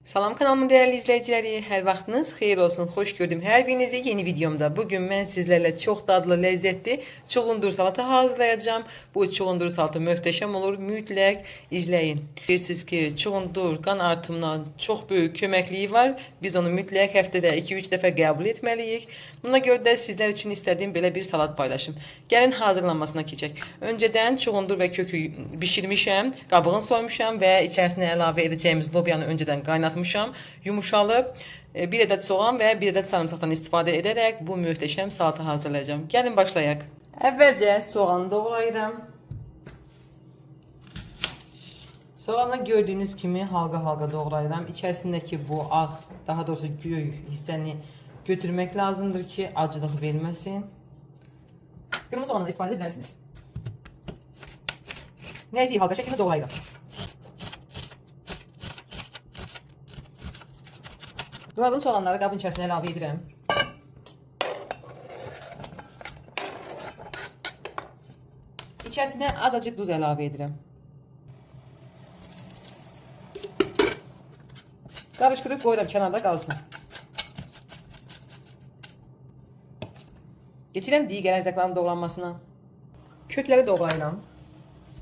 Salam kanalımın değerli izleyicileri, her vaxtınız xeyir olsun, xoş gördüm hər birinizi yeni videomda. Bugün mən sizlərlə çox dadlı, ləzzətli çuğundur salata hazırlayacağım. Bu çuğundur salata möhtəşəm olur, mütləq izləyin. Bilirsiniz ki, çuğundur qan artımına çox böyük köməkliyi var. Biz onu mütləq həftədə 2-3 dəfə qəbul etməliyik. Buna görə də sizlər üçün istədiyim belə bir salat paylaşım. Gəlin hazırlanmasına keçək. Öncədən çuğundur və kökü bişirmişəm, qabığını soymuşam və içərisinə əlavə edəcəyimiz lobyanı öncədən qaynatmışam. Yumuşalıb, bir adet soğan və bir adet sarımsaqdan istifadə edərək bu möhtəşəm salata hazırlayacağım. Gəlin başlayaq. Əvvəlcə soğanı doğrayıram. Soğanı gördüyünüz kimi halqa-halqa doğrayıram. İçərisindəki bu ağ, daha doğrusu göy hissəni götürmək lazımdır ki, acılıq verməsin. Qırmızı soğandan istifadə edirsiniz. Nəzik halqa şəklində doğrayıram. Doğradığım soğanları qabın içərisinə əlavə edirəm. İçərisinə azacıq duz əlavə edirəm. Qarışdırıb qoyuram, kənarda qalsın. Geçirəm digər ərzaqların doğranmasına. Kökləri doğrayıram.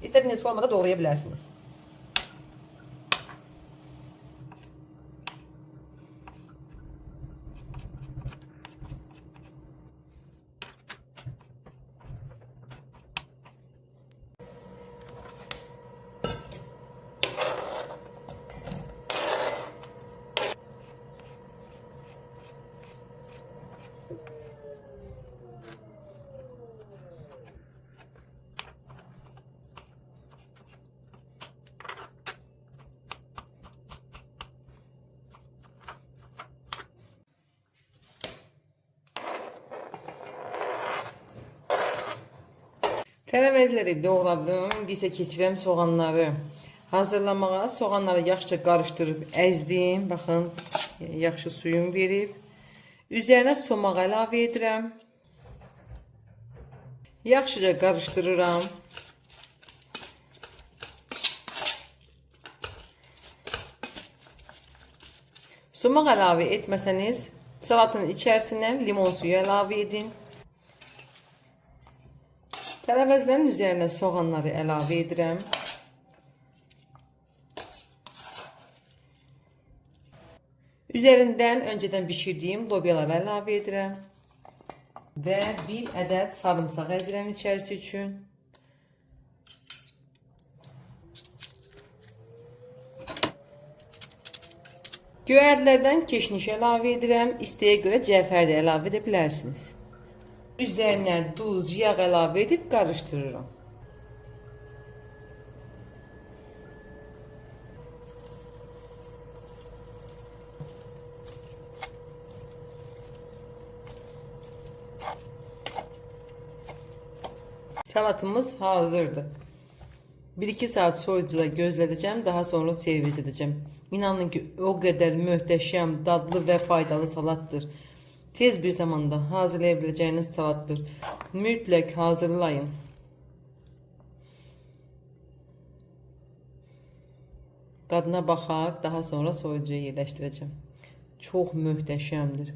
İstədiyiniz formada doğraya bilərsiniz. Tərəvəzləri doğradım, disə keçirəm soğanları hazırlamağa. Soğanları yaxşıca qarışdırıb əzdim. Baxın, yaxşı suyum verib. Üzərinə somaq əlavə edirəm. Yaxşıca qarışdırıram. Somaq əlavə etməsəniz, salatın içərisinə limon suyu əlavə edin. Tərəvəzlərin üzərinə soğanları əlavə edirəm. Üzərindən öncədən bişirdiyim lobyaları əlavə edirəm. Və bir ədəd sarımsaq əzirəm içərisi üçün. Göyərlərdən keşniş əlavə edirəm. İstəyə görə cəfər də əlavə edə bilərsiniz. Üzərinə duz, yağ əlavə edib qarışdırıram. Salatımız hazırdır. 1-2 saat soyucuda gözlədəcəm, daha sonra servis edəcəm. İnanın ki, o qədər möhtəşəm, dadlı və faydalı salatdır. Tez bir zamanda hazırlaya biləcəyiniz salatdır. Mütləq hazırlayın. Dadına baxaq, daha sonra soyucuya yerləşdirəcəm. Çox möhtəşəmdir.